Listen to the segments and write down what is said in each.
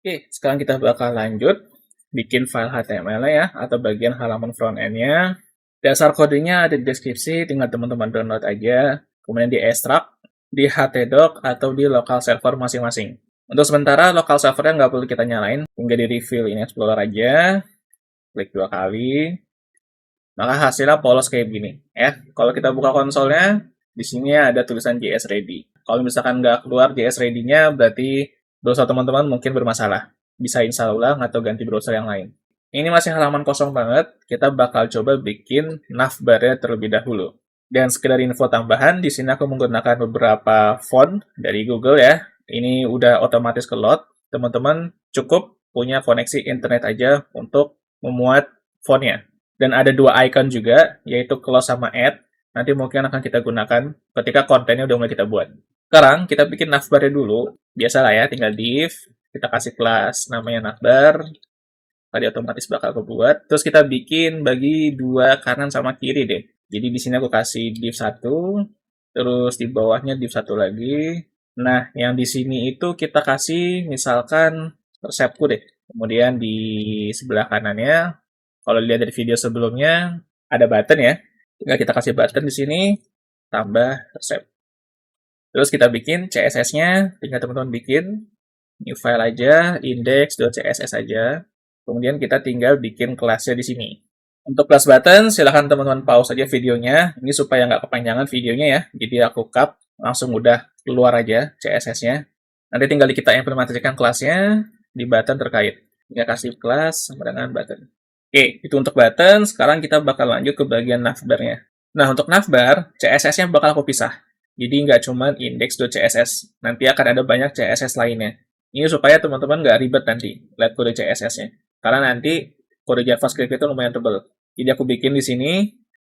Oke, sekarang kita bakal lanjut bikin file HTML ya, atau bagian halaman front-end-nya. Dasar kodenya ada di deskripsi, tinggal teman-teman download aja, kemudian di-extract di htdoc atau di local server masing-masing. Untuk sementara, local servernya nggak perlu kita nyalain, tinggal di reveal in Explorer aja, klik 2 kali, maka hasilnya polos kayak begini. Ya, kalau kita buka konsolnya, di sini ada tulisan JS Ready. Kalau misalkan nggak keluar JS Ready-nya, berarti browser teman-teman mungkin bermasalah. Bisa install ulang atau ganti browser yang lain. Ini masih halaman kosong banget, kita bakal coba bikin navbar-nya terlebih dahulu. Dan sekedar info tambahan, di sini aku menggunakan beberapa font dari Google ya. Ini udah otomatis ke load. Teman-teman cukup punya koneksi internet aja untuk memuat fontnya. Dan ada dua icon juga, yaitu close sama add. Nanti mungkin akan kita gunakan ketika kontennya udah mulai kita buat. Sekarang kita bikin navbar-nya dulu. Biasalah ya, tinggal div, kita kasih kelas namanya navbar, tadi otomatis bakal kebuat. Terus kita bikin bagi dua kanan sama kiri deh. Jadi di sini aku kasih div 1, terus di bawahnya div 1 lagi. Nah, yang di sini itu kita kasih misalkan resepku deh. Kemudian di sebelah kanannya, kalau dilihat dari video sebelumnya, ada button ya. Tinggal kita kasih button di sini, tambah resep. Terus kita bikin CSS-nya, tinggal teman-teman bikin new file aja, index.css aja. Kemudian kita tinggal bikin kelasnya di sini. Untuk kelas button, silahkan teman-teman pause aja videonya. Ini supaya nggak kepanjangan videonya ya. Jadi aku cut, langsung udah keluar aja CSS-nya. Nanti tinggal kita implementasikan kelasnya di button terkait. Tinggal kasih kelas sama dengan button. Oke, itu untuk button. Sekarang kita bakal lanjut ke bagian navbar-nya. Nah, untuk navbar, CSS-nya bakal aku pisah. Jadi nggak cuma index.css. Nanti akan ada banyak CSS lainnya. Ini supaya teman-teman nggak ribet nanti lihat kode CSS-nya. Karena nanti kode JavaScript itu lumayan tebal. Jadi aku bikin di sini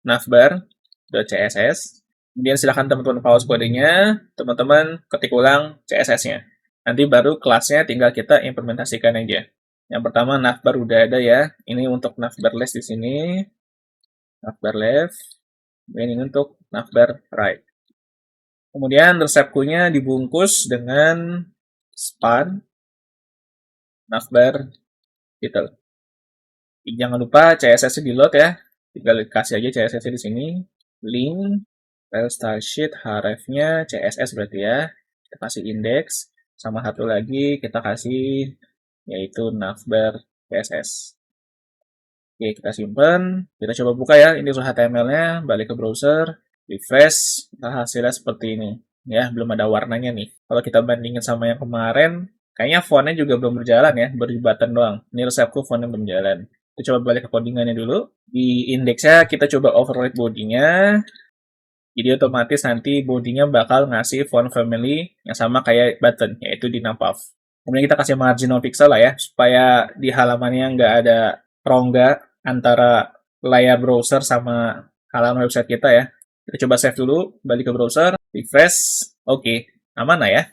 navbar.css. Kemudian silahkan teman-teman pause kodenya, teman-teman ketik ulang CSS-nya. Nanti baru kelasnya tinggal kita implementasikan aja. Yang pertama navbar udah ada ya. Ini untuk navbar left di sini. Navbar left. Dan ini untuk navbar right. Kemudian resepkunya dibungkus dengan span navbar title. Jangan lupa CSS-nya di load ya. Tinggal kasih aja CSS-nya di sini. Link, file style sheet, href-nya CSS berarti ya. Kita kasih index. Sama satu lagi kita kasih yaitu navbar CSS. Oke, kita simpan. Kita coba buka ya. Ini HTML-nya. Balik ke browser. Refresh. Nah, hasilnya seperti ini. Ya, belum ada warnanya nih. Kalau kita bandingin sama yang kemarin, kayaknya fontnya juga belum berjalan ya. Baru di button doang. Ini resepku fontnya belum jalan. Kita coba balik ke codingannya dulu. Di indeksnya kita coba override body-nya. Jadi otomatis nanti body-nya bakal ngasih font family yang sama kayak button, yaitu di navpav. Kemudian kita kasih marginal pixel lah ya, supaya di halamannya nggak ada rongga antara layar browser sama halaman website kita ya. Kita coba save dulu, balik ke browser, refresh, oke, aman lah ya.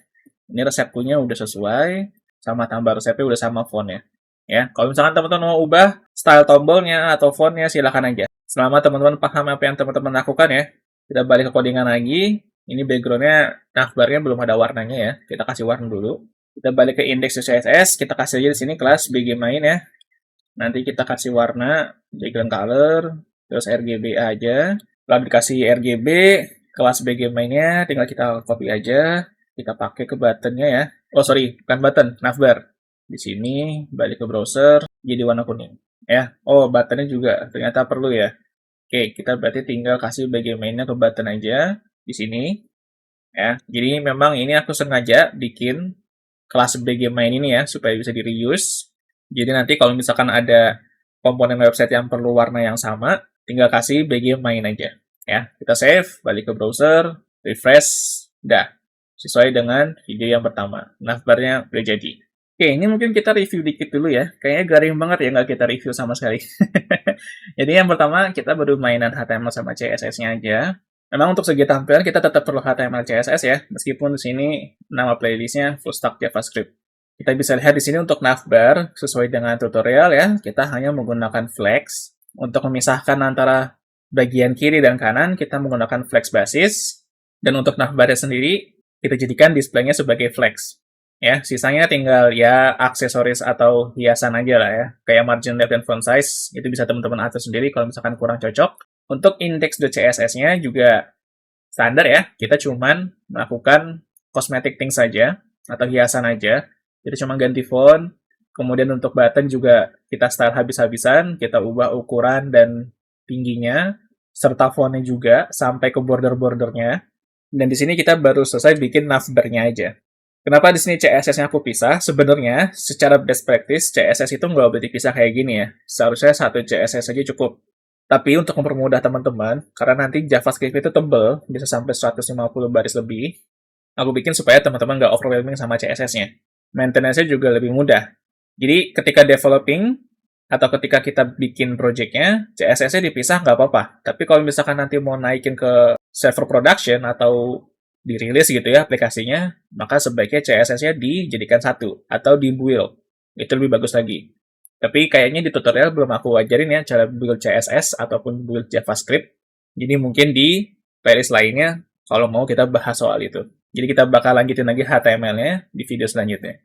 Ini resepnya udah sesuai, sama tambah resepnya udah sama fontnya. Ya, kalau misalkan teman-teman mau ubah style tombolnya atau fontnya silahkan aja. Selama teman-teman paham apa yang teman-teman lakukan ya. Kita balik ke codingan lagi. Ini background-nya, navbar-nya belum ada warnanya ya. Kita kasih warna dulu. Kita balik ke index.css, kita kasih aja di sini kelas bgmain ya. Nanti kita kasih warna background color, terus RGB aja. Lalu dikasih RGB, kelas bgmain-nya tinggal kita copy aja. Kita pakai ke button-nya ya. Oh sorry, bukan button, navbar. Di sini balik ke browser, jadi warna kuning. Ya, oh button-nya juga ternyata perlu ya. Oke, kita berarti tinggal kasih bgmain-nya ke button aja di sini. Ya, jadi memang ini aku sengaja bikin kelas bgmain ini ya supaya bisa di-reuse. Jadi nanti kalau misalkan ada komponen website yang perlu warna yang sama, tinggal kasih bgmain aja. Ya, kita save, balik ke browser, refresh, dah. Sesuai dengan video yang pertama. Navbar-nya udah jadi. Oke, ini mungkin kita review dikit dulu ya. Kayaknya garing banget ya nggak kita review sama sekali. Jadi yang pertama, kita baru mainan HTML sama CSS-nya aja. Memang untuk segi tampilan kita tetap perlu HTML CSS ya, meskipun di sini nama playlistnya full stack JavaScript. Kita bisa lihat di sini untuk navbar, sesuai dengan tutorial ya, kita hanya menggunakan flex. Untuk memisahkan antara bagian kiri dan kanan, kita menggunakan flex basis. Dan untuk navbarnya sendiri, kita jadikan displaynya sebagai flex. ya. Sisanya tinggal ya aksesoris atau hiasan aja lah ya. Kayak margin left dan font size, itu bisa teman-teman atur sendiri kalau misalkan kurang cocok. Untuk index.css-nya juga standar ya, kita cuman melakukan cosmetic things saja, atau hiasan aja. Jadi cuma ganti font, kemudian untuk button juga kita style habis-habisan, kita ubah ukuran dan tingginya, serta fontnya juga, sampai ke border-bordernya. Dan di sini kita baru selesai bikin navbar-nya aja. Kenapa di sini CSS-nya aku pisah? Sebenarnya, secara best practice, CSS itu nggak boleh dipisah kayak gini ya. Seharusnya satu CSS saja cukup. Tapi untuk mempermudah teman-teman, karena nanti JavaScript itu tebel, bisa sampai 150 baris lebih, aku bikin supaya teman-teman nggak overwhelming sama CSS-nya. Maintenance-nya juga lebih mudah. Jadi ketika developing, atau ketika kita bikin project-nya, CSS-nya dipisah nggak apa-apa. Tapi kalau misalkan nanti mau naikin ke server production atau dirilis gitu ya aplikasinya, maka sebaiknya CSS-nya dijadikan satu, atau di-build. Itu lebih bagus lagi. Tapi kayaknya di tutorial belum aku ajarin ya cara build CSS ataupun build JavaScript. Jadi mungkin di playlist lainnya kalau mau kita bahas soal itu. Jadi kita bakal lanjutin lagi HTML-nya di video selanjutnya.